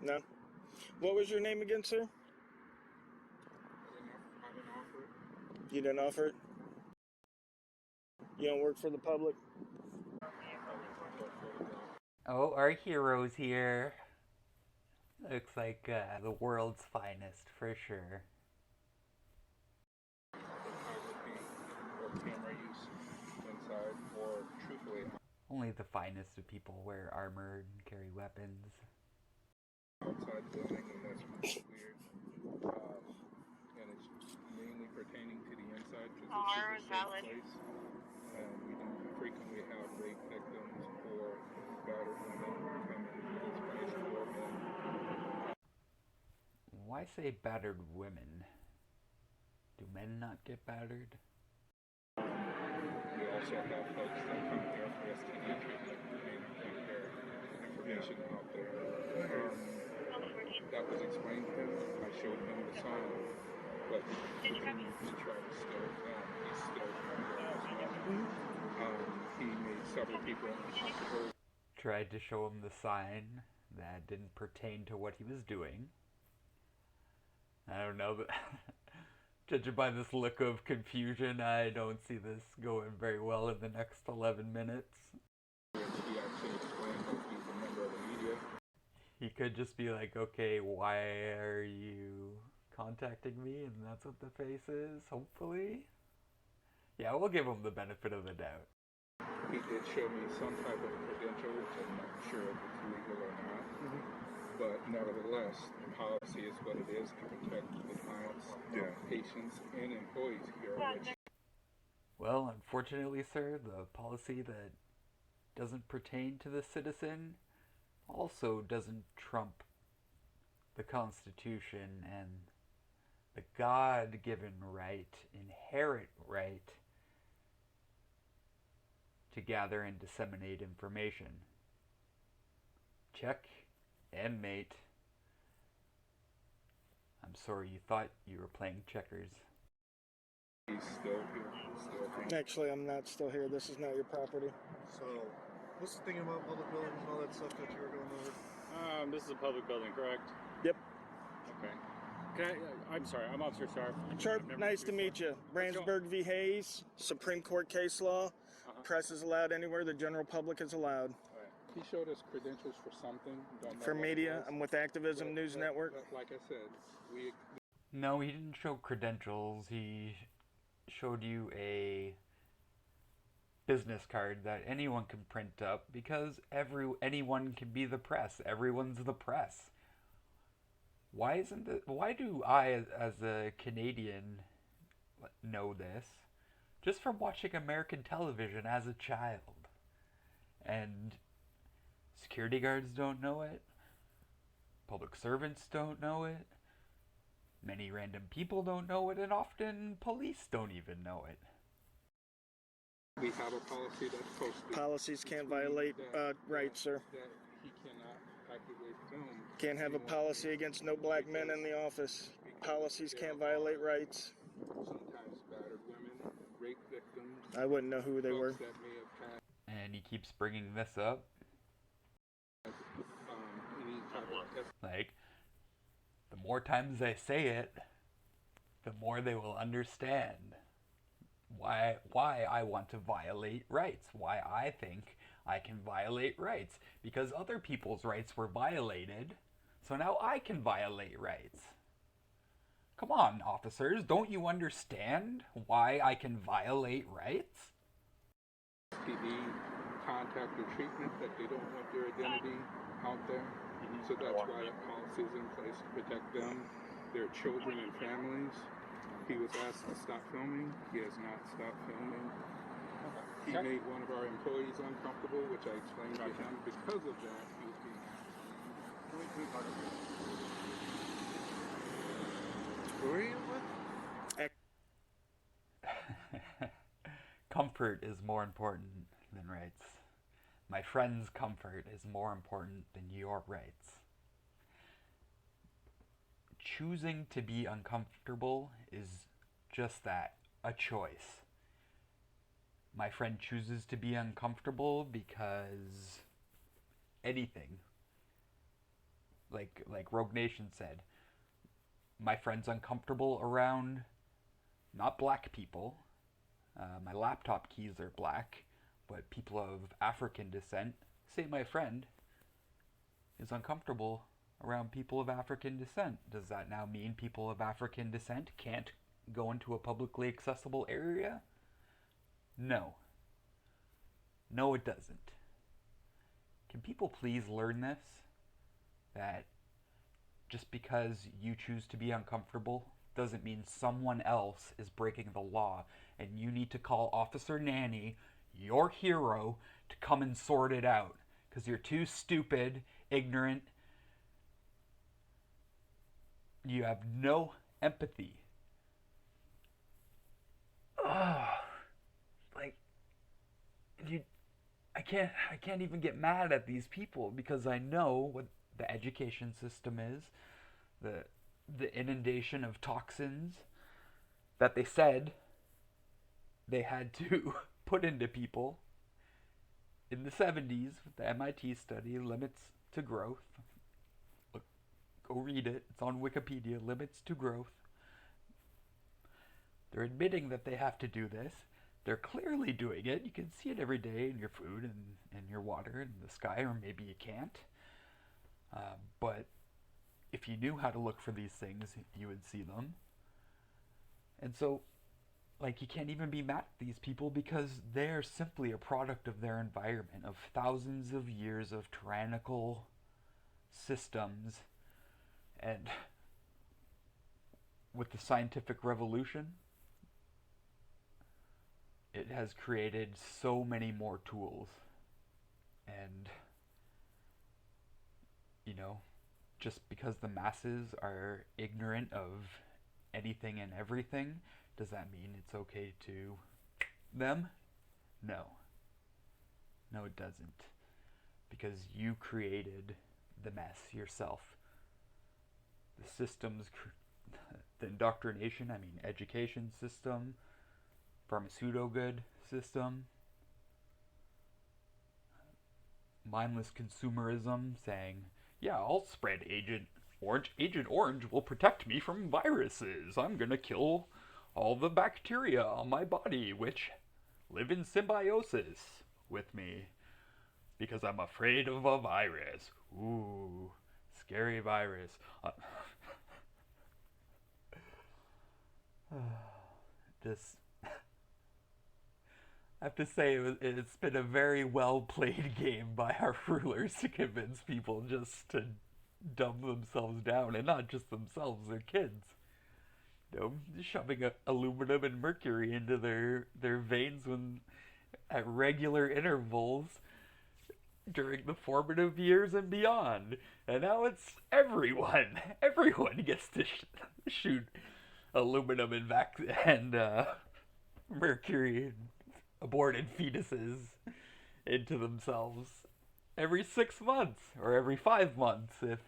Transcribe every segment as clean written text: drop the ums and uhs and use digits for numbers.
No? What was your name again, sir? I didn't offer it. You didn't offer it? You don't work for the public? Oh, our hero's here. Looks like the world's finest, for sure. Or camera use inside, or truthfully, Only the finest of people wear armor and carry weapons. outside the building, and that's weird. And it's mainly pertaining to the inside because this is a safe place. And we do frequently have rape victims or battered women come in this place for men. Why say battered women? Do men not get battered? We also have folks that come here for STD treatment and compare information out there. That was explained to him. I showed him the sign, but he continued to try to slow it down. He's still he made several people uncomfortable. Tried to show him the sign that didn't pertain to what he was doing. I don't know, but judging by this look of confusion, I don't see this going very well in the next 11 minutes. He actually explained that he's a member of the media. He could just be like, okay, why are you contacting me? And that's what the face is, hopefully. Yeah, we'll give him the benefit of the doubt. He did show me some type of credential, which I'm not sure if it's legal or not. But nevertheless, the policy is what it is to protect the clients, patients, and employees here. Which Well, unfortunately, sir, the policy that doesn't pertain to the citizen also doesn't trump the Constitution and the God-given right, inherent right, to gather and disseminate information. Check and mate. I'm sorry you thought you were playing checkers. he's still here, Actually, I'm not still here. This is not your property. So, what's the thing about public buildings and all that stuff that you were going over? This is a public building, correct? Yep. Okay. I'm sorry, I'm Officer Sharp. Sharp, nice to meet you. Brandsburg v. Hayes, Supreme Court case law. Press is allowed anywhere the general public is allowed. He showed us credentials for something. Don't know For what media, it was. I'm with Activism News But Network. like I said, we No, he didn't show credentials. He showed you a business card that anyone can print up because anyone can be the press. Everyone's the press. Why do I, as a Canadian, know this? Just from watching American television as a child. And security guards don't know it. Public servants don't know it. Many random people don't know it, and often police don't even know it. we have a policy that's posted. Policies can't violate rights, sir. That he cannot actively film. Can't have a policy against no black men in the office. Policies can't violate rights. Sometimes battered women, rape victims. I wouldn't know who they were. Folks that may have had And he keeps bringing this up. any type of Like, the more times I say it, the more they will understand why I want to violate rights, why I think I can violate rights, because other people's rights were violated, so now I can violate rights. Come on, officers, don't you understand why I can violate rights? STD contact or treatment that they don't want their identity out there. So that's why that policy is in place to protect them, their children and families. He was asked to stop filming. He has not stopped filming. He made one of our employees uncomfortable, which I explained to him. Because of that, he was being asked. Who are you with? Comfort is more important than rights. My friend's comfort is more important than your rights. Choosing to be uncomfortable is just that, a choice. My friend chooses to be uncomfortable because anything like Rogue Nation said, my friend's uncomfortable around not black people. My laptop keys are black, but people of African descent. Say my friend is uncomfortable around people of African descent. Does that now mean people of African descent can't go into a publicly accessible area? No. No, it doesn't. Can people please learn this? That just because you choose to be uncomfortable doesn't mean someone else is breaking the law, and you need to call Officer Nanny, your hero, to come and sort it out because you're too stupid, ignorant. You have no empathy. Ugh. Like, I can't even get mad at these people because I know what the education system is, the inundation of toxins that they said they had to put into people in the 70s with the MIT study, Limits to Growth. Look, go read it. It's on Wikipedia, Limits to Growth. They're admitting that they have to do this. They're clearly doing it. You can see it every day in your food and your water and the sky, or maybe you can't. But if you knew how to look for these things, you would see them. And so, like, you can't even be mad at these people because they're simply a product of their environment, of thousands of years of tyrannical systems. And with the scientific revolution, it has created so many more tools. And, you know, just because the masses are ignorant of anything and everything, does that mean it's okay to them? No. No, it doesn't. Because you created the mess yourself. The systems, the indoctrination, education system, pharmaceutical good system, mindless consumerism, saying, yeah, I'll spread Agent Orange. Agent Orange will protect me from viruses. I'm gonna kill all the bacteria on my body, which live in symbiosis with me, because I'm afraid of a virus. Ooh, scary virus. This, I have to say, it's been a very well played game by our rulers to convince people just to dumb themselves down, and not just themselves, their kids. You know, shoving aluminum and mercury into their veins at regular intervals during the formative years and beyond. And now it's everyone. Everyone gets to shoot aluminum and mercury and aborted fetuses into themselves every 6 months or every 5 months if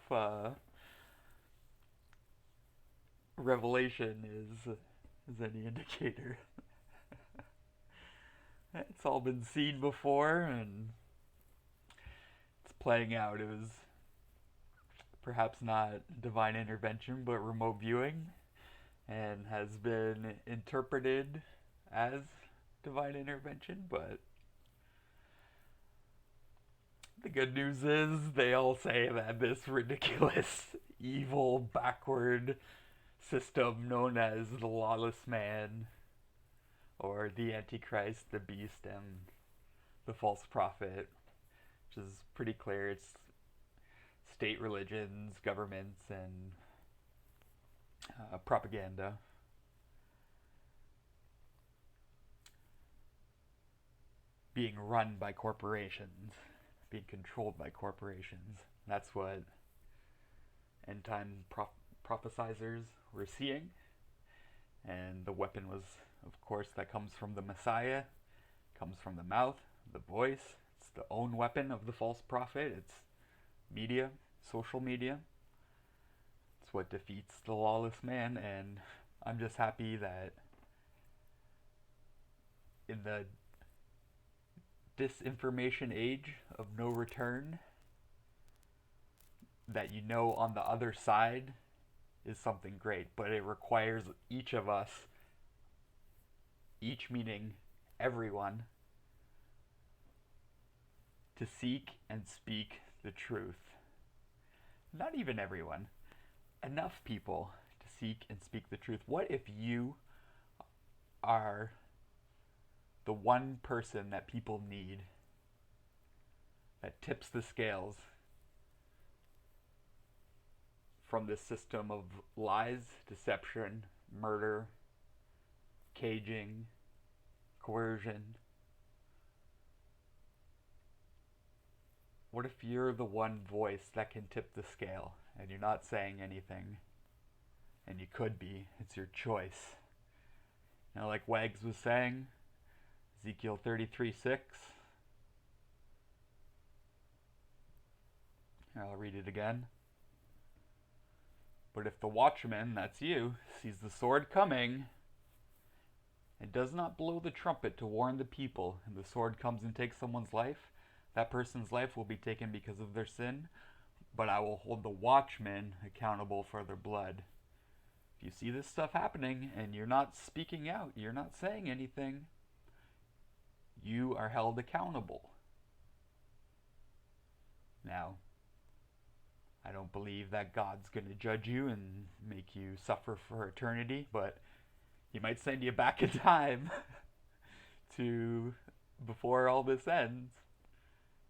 Revelation is any indicator. It's all been seen before and it's playing out. It was perhaps not divine intervention but remote viewing, and has been interpreted as divine intervention, but the good news is they all say that this ridiculous, evil, backward system known as the lawless man, or the Antichrist, the beast, and the false prophet, which is pretty clear. It's state religions, governments, and propaganda. Being run by corporations, being controlled by corporations. That's what end time prophesizers were seeing. And the weapon was, of course, that comes from the Messiah, comes from the mouth, the voice. It's the own weapon of the false prophet. It's media, social media. It's what defeats the lawless man, and I'm just happy that in the disinformation age of no return, that you know on the other side is something great, but it requires each of us, each meaning everyone, to seek and speak the truth. Not even everyone. Enough people to seek and speak the truth. What if you are the one person that people need, that tips the scales from this system of lies, deception, murder, caging, coercion? What if you're the one voice that can tip the scale and you're not saying anything? And you could be. It's your choice. Now, like Wags was saying, Ezekiel 33:6. I'll read it again. But if the watchman, that's you, sees the sword coming and does not blow the trumpet to warn the people, and the sword comes and takes someone's life, that person's life will be taken because of their sin, but I will hold the watchman accountable for their blood. If you see this stuff happening and you're not speaking out, you're not saying anything, you are held accountable. Now, I don't believe that God's going to judge you and make you suffer for eternity, but He might send you back in time to before all this ends,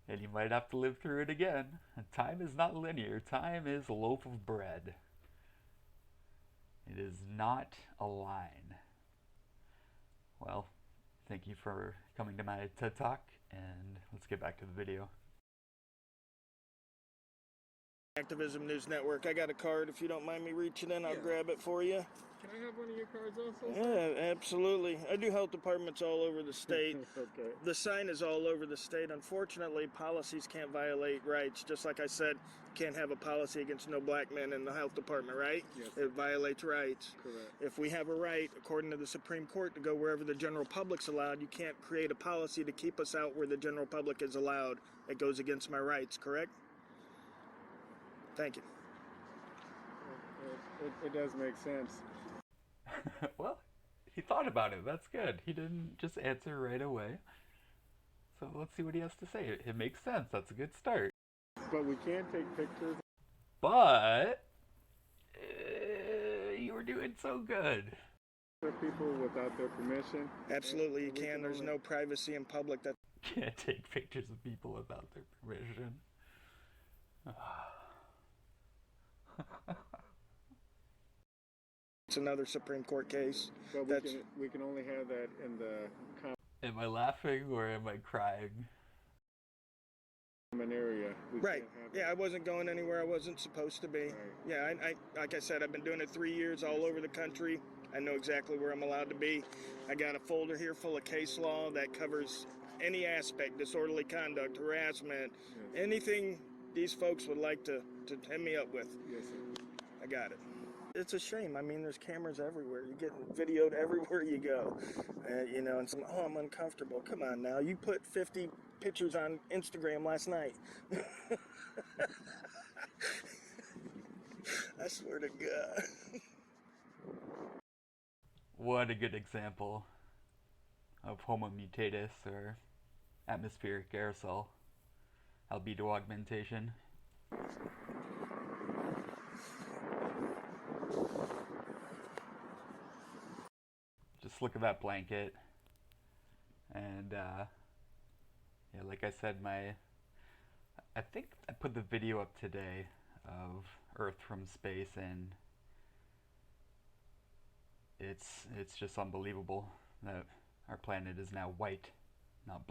and you might have to live through it again. And time is not linear. Time is a loaf of bread. It is not a line. Well, thank you for coming to my TED Talk, and let's get back to the video. Activism News Network. I got a card. If you don't mind me reaching in, I'll grab it for you. Can I have one of your cards also? Yeah, absolutely. I do health departments all over the state. Okay. The sign is all over the state. Unfortunately, policies can't violate rights. Just like I said, you can't have a policy against no black men in the health department, right? Yes. It violates rights. Correct. If we have a right, according to the Supreme Court, to go wherever the general public's allowed, you can't create a policy to keep us out where the general public is allowed. It goes against my rights, correct? Thank you. It does make sense. Well, he thought about it. That's good. He didn't just answer right away. So let's see what he has to say. It makes sense. That's a good start. But we can't take pictures. But you were doing so good. For people without their permission. Absolutely, you can. There's no privacy in public. That Can't take pictures of people without their permission. It's another Supreme Court case. But we can only have that in the Am I laughing or am I crying? common area. We Right. can't have Yeah, I wasn't going anywhere I wasn't supposed to be. Right. Yeah, I like I said, I've been doing it 3 years all over the country. I know exactly where I'm allowed to be. I got a folder here full of case law that covers any aspect, disorderly conduct, harassment, anything these folks would like to hit me up with. Yes, sir. I got it. It's a shame. I mean, there's cameras everywhere. You get videoed everywhere you go. You know, and some, oh, I'm uncomfortable. Come on now. You put 50 pictures on Instagram last night. I swear to God. What a good example of homo mutatis, or atmospheric aerosol, albedo augmentation. Just look at that blanket, and yeah, like I said, I think I put the video up today of Earth from space, and it's just unbelievable that our planet is now white, not blue.